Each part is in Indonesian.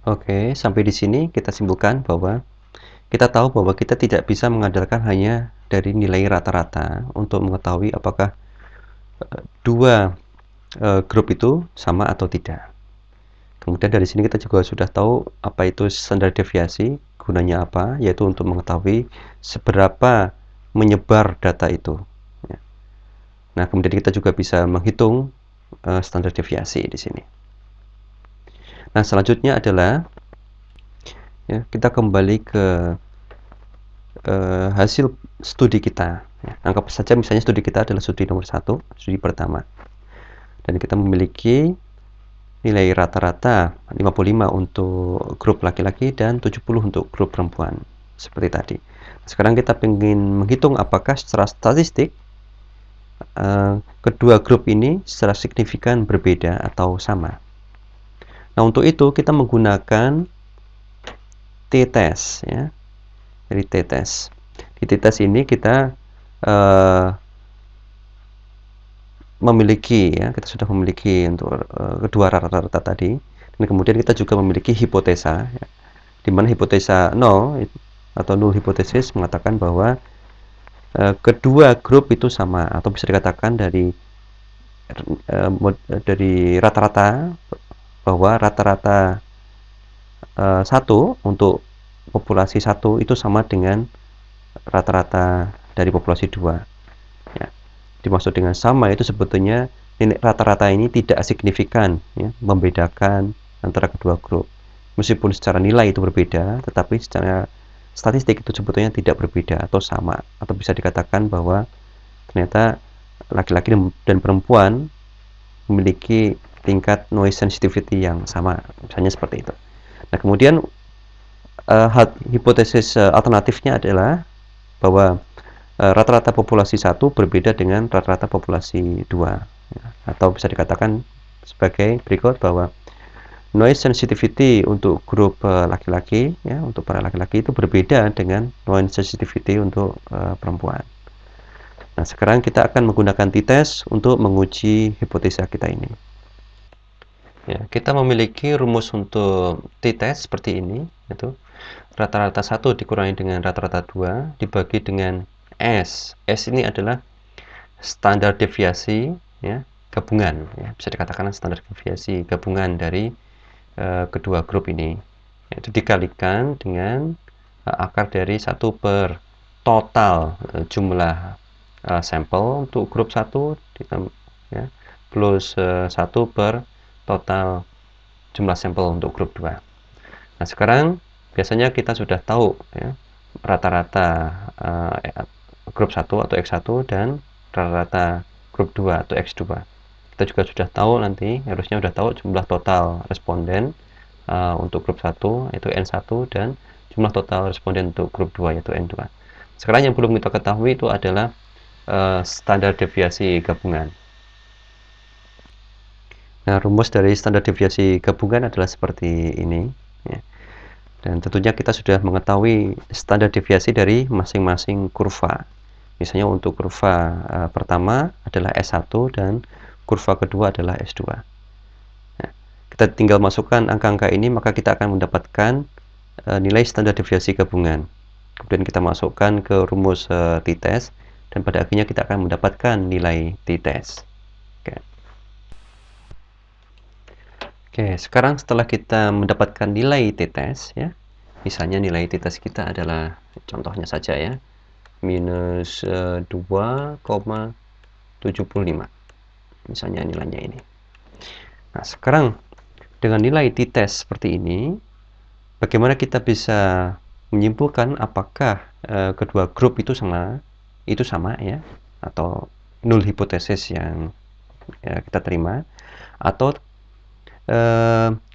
Oke, sampai di sini kita simpulkan bahwa kita tahu bahwa kita tidak bisa mengandalkan hanya dari nilai rata-rata untuk mengetahui apakah dua grup itu sama atau tidak. Kemudian dari sini kita juga sudah tahu apa itu standar deviasi, gunanya apa, yaitu untuk mengetahui seberapa menyebar data itu. Ya. Nah, kemudian kita juga bisa menghitung standar deviasi di sini. Nah, selanjutnya adalah ya, kita kembali ke hasil studi kita. Ya, anggap saja misalnya studi kita adalah studi nomor 1, studi pertama. Dan kita memiliki nilai rata-rata 55 untuk grup laki-laki dan 70 untuk grup perempuan. Seperti tadi. Sekarang kita ingin menghitung apakah secara statistik kedua grup ini secara signifikan berbeda atau sama. Nah, untuk itu kita menggunakan t-test ya. Jadi t-test. Di t-test ini kita memiliki ya, kita sudah memiliki untuk kedua rata-rata tadi, dan kemudian kita juga memiliki hipotesa ya, di mana hipotesa 0 atau null hipotesis mengatakan bahwa kedua grup itu sama, atau bisa dikatakan dari rata-rata bahwa rata-rata 1 untuk populasi 1 itu sama dengan rata-rata dari populasi 2 ya. Dimaksud dengan sama itu sebetulnya rata-rata ini tidak signifikan ya, membedakan antara kedua grup. Meskipun secara nilai itu berbeda, tetapi secara statistik itu sebetulnya tidak berbeda atau sama, atau bisa dikatakan bahwa ternyata laki-laki dan perempuan memiliki tingkat noise sensitivity yang sama, misalnya seperti itu. Nah, kemudian hipotesis alternatifnya adalah bahwa rata-rata populasi 1 berbeda dengan rata-rata populasi 2 ya. Atau bisa dikatakan sebagai berikut bahwa noise sensitivity untuk grup laki-laki ya, untuk para laki-laki itu berbeda dengan noise sensitivity untuk perempuan. Nah, sekarang kita akan menggunakan t-test untuk menguji hipotesa kita ini. Ya, kita memiliki rumus untuk t-test seperti ini, yaitu rata-rata 1 dikurangi dengan rata-rata 2 dibagi dengan S. S ini adalah standar deviasi ya, gabungan ya, bisa dikatakan standar deviasi gabungan dari kedua grup ini. Itu dikalikan dengan akar dari 1 per total jumlah sampel untuk grup 1 ya, plus 1 per total jumlah sampel untuk grup 2. Nah, sekarang biasanya kita sudah tahu ya, rata-rata grup 1 atau X1 dan rata-rata grup 2 atau X2. Kita juga sudah tahu nanti, harusnya sudah tahu jumlah total responden untuk grup 1 yaitu N1 dan jumlah total responden untuk grup 2 yaitu N2. Sekarang yang belum kita ketahui itu adalah standar deviasi gabungan. Nah, rumus dari standar deviasi gabungan adalah seperti ini ya. Dan tentunya kita sudah mengetahui standar deviasi dari masing-masing kurva. Misalnya untuk kurva pertama adalah S1 dan kurva kedua adalah S2. Nah, kita tinggal masukkan angka-angka ini, maka kita akan mendapatkan nilai standar deviasi gabungan. Kemudian kita masukkan ke rumus t-test, dan pada akhirnya kita akan mendapatkan nilai t-test. Oke, sekarang setelah kita mendapatkan nilai t-test ya, misalnya nilai t-test kita adalah, contohnya saja ya, minus 2,75 misalnya nilainya ini. Nah, sekarang dengan nilai t-test seperti ini, bagaimana kita bisa menyimpulkan apakah kedua grup itu sama ya, atau null hipotesis yang ya, kita terima, atau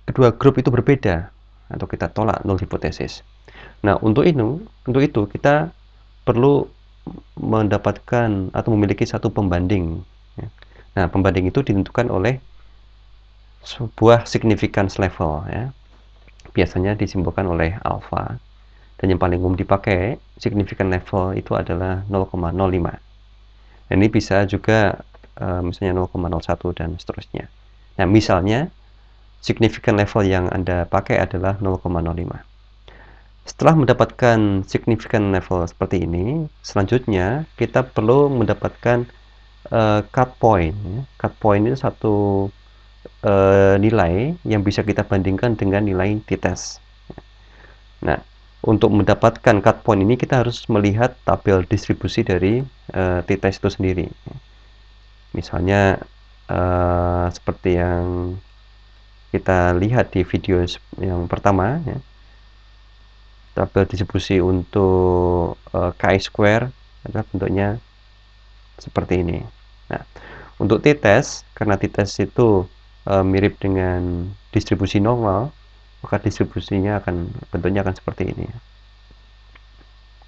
kedua grup itu berbeda atau kita tolak null hipotesis. Nah, untuk itu kita perlu mendapatkan atau memiliki satu pembanding ya. Nah, pembanding itu ditentukan oleh sebuah significance level ya. Biasanya disimbolkan oleh alpha, dan yang paling umum dipakai significance level itu adalah 0,05. Dan ini bisa juga misalnya 0,01 dan seterusnya. Nah, misalnya significant level yang Anda pakai adalah 0,05. Setelah mendapatkan significant level seperti ini, selanjutnya kita perlu mendapatkan cut point. Cut point itu satu nilai yang bisa kita bandingkan dengan nilai t-test. Nah, untuk mendapatkan cut point ini kita harus melihat tabel distribusi dari t-test itu sendiri. Misalnya seperti yang kita lihat di video yang pertama, ya. Tabel distribusi untuk chi-square adalah bentuknya seperti ini. Nah, untuk t-test, karena t-test itu mirip dengan distribusi normal, maka distribusinya bentuknya akan seperti ini.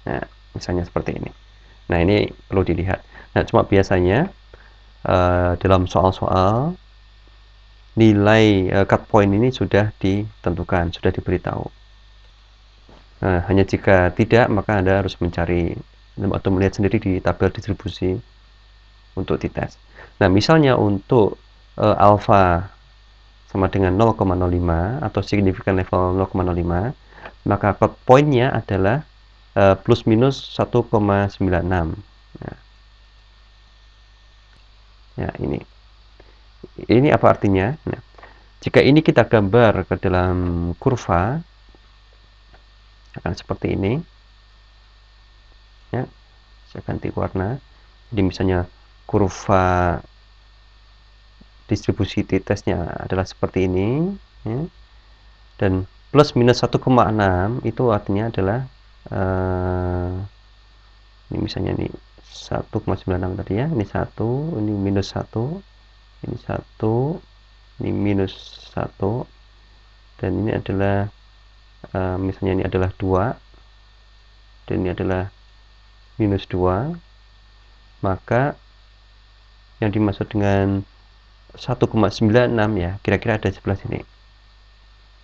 Nah, misalnya seperti ini. Nah, ini perlu dilihat. Nah, cuma biasanya dalam soal-soal nilai cut point ini sudah ditentukan, sudah diberitahu. Nah, hanya jika tidak, maka Anda harus mencari atau melihat sendiri di tabel distribusi untuk t-test. Nah, misalnya untuk alpha sama dengan 0,05 atau significant level 0,05, maka cut point-nya adalah plus minus 1,96. Ya, ini apa artinya? Nah, jika ini kita gambar ke dalam kurva, akan seperti ini. Ya, saya ganti warna. Jadi misalnya kurva distribusi t-testnya adalah seperti ini, ya. Dan plus minus 1,6 itu artinya adalah ini misalnya ini 1,96 tadi ya, ini 1, ini minus 1, ini 1, ini minus 1, dan ini adalah misalnya ini adalah 2, dan ini adalah minus 2, maka yang dimaksud dengan 1,96 ya, kira-kira ada sebelah sini.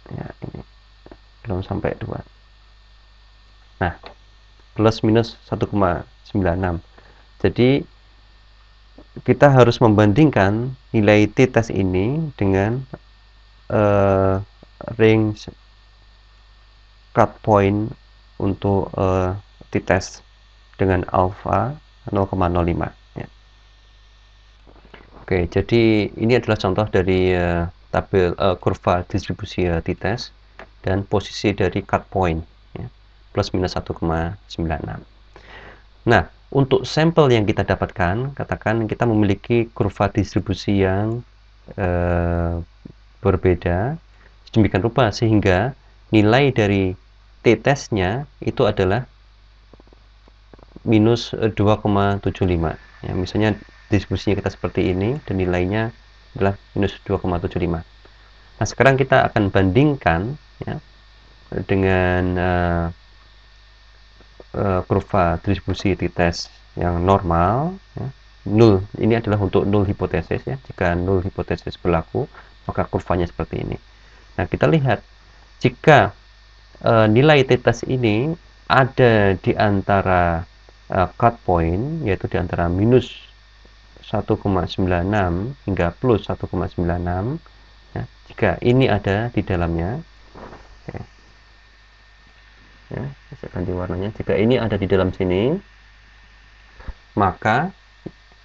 Ya, ini belum sampai 2. Nah, plus minus 1,96. Jadi kita harus membandingkan nilai t-test ini dengan range cut point untuk t-test dengan alpha 0,05 ya. Oke, jadi ini adalah contoh dari tabel kurva distribusi t-test dan posisi dari cut point ya, plus minus 1,96. Nah, untuk sampel yang kita dapatkan, katakan kita memiliki kurva distribusi yang berbeda sedemikian rupa sehingga nilai dari t-testnya itu adalah minus 2,75 ya, misalnya distribusinya kita seperti ini dan nilainya adalah minus 2,75. Nah, sekarang kita akan bandingkan ya, dengan kurva distribusi t-test yang normal ya. Nul, ini adalah untuk null hipotesis ya. Jika null hipotesis berlaku, maka kurvanya seperti ini. Nah, kita lihat jika nilai t-test ini ada di antara cut point, yaitu di antara minus 1,96 hingga plus 1,96 ya. Jika ini ada di dalamnya ya, saya ganti warnanya. Jika ini ada di dalam sini, maka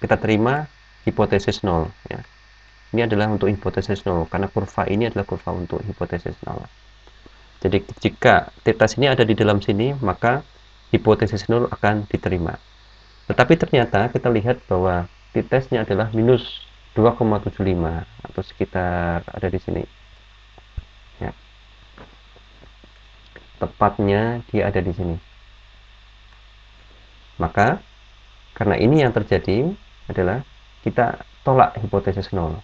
kita terima hipotesis 0 ya. Ini adalah untuk hipotesis 0 karena kurva ini adalah kurva untuk hipotesis 0. Jadi jika t-test ini ada di dalam sini, maka hipotesis 0 akan diterima. Tetapi ternyata kita lihat bahwa t-testnya adalah minus 2,75 atau sekitar ada di sini. Ya. Tepatnya dia ada di sini. Maka karena ini yang terjadi adalah kita tolak hipotesis 0.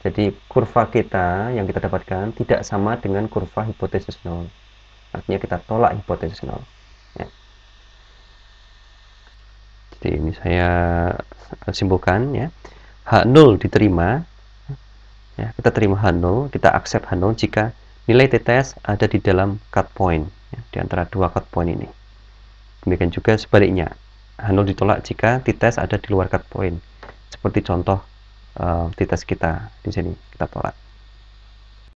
Jadi kurva kita yang kita dapatkan tidak sama dengan kurva hipotesis 0. Artinya kita tolak hipotesis 0. Ya. Jadi ini saya simpulkan ya. H0 diterima. Ya, kita terima H0, kita accept H0 jika nilai t-test ada di dalam cut point ya, di antara dua cut point ini. Demikian juga sebaliknya. H0 ditolak jika t-test ada di luar cut point. Seperti contoh t-test kita di sini kita tolak.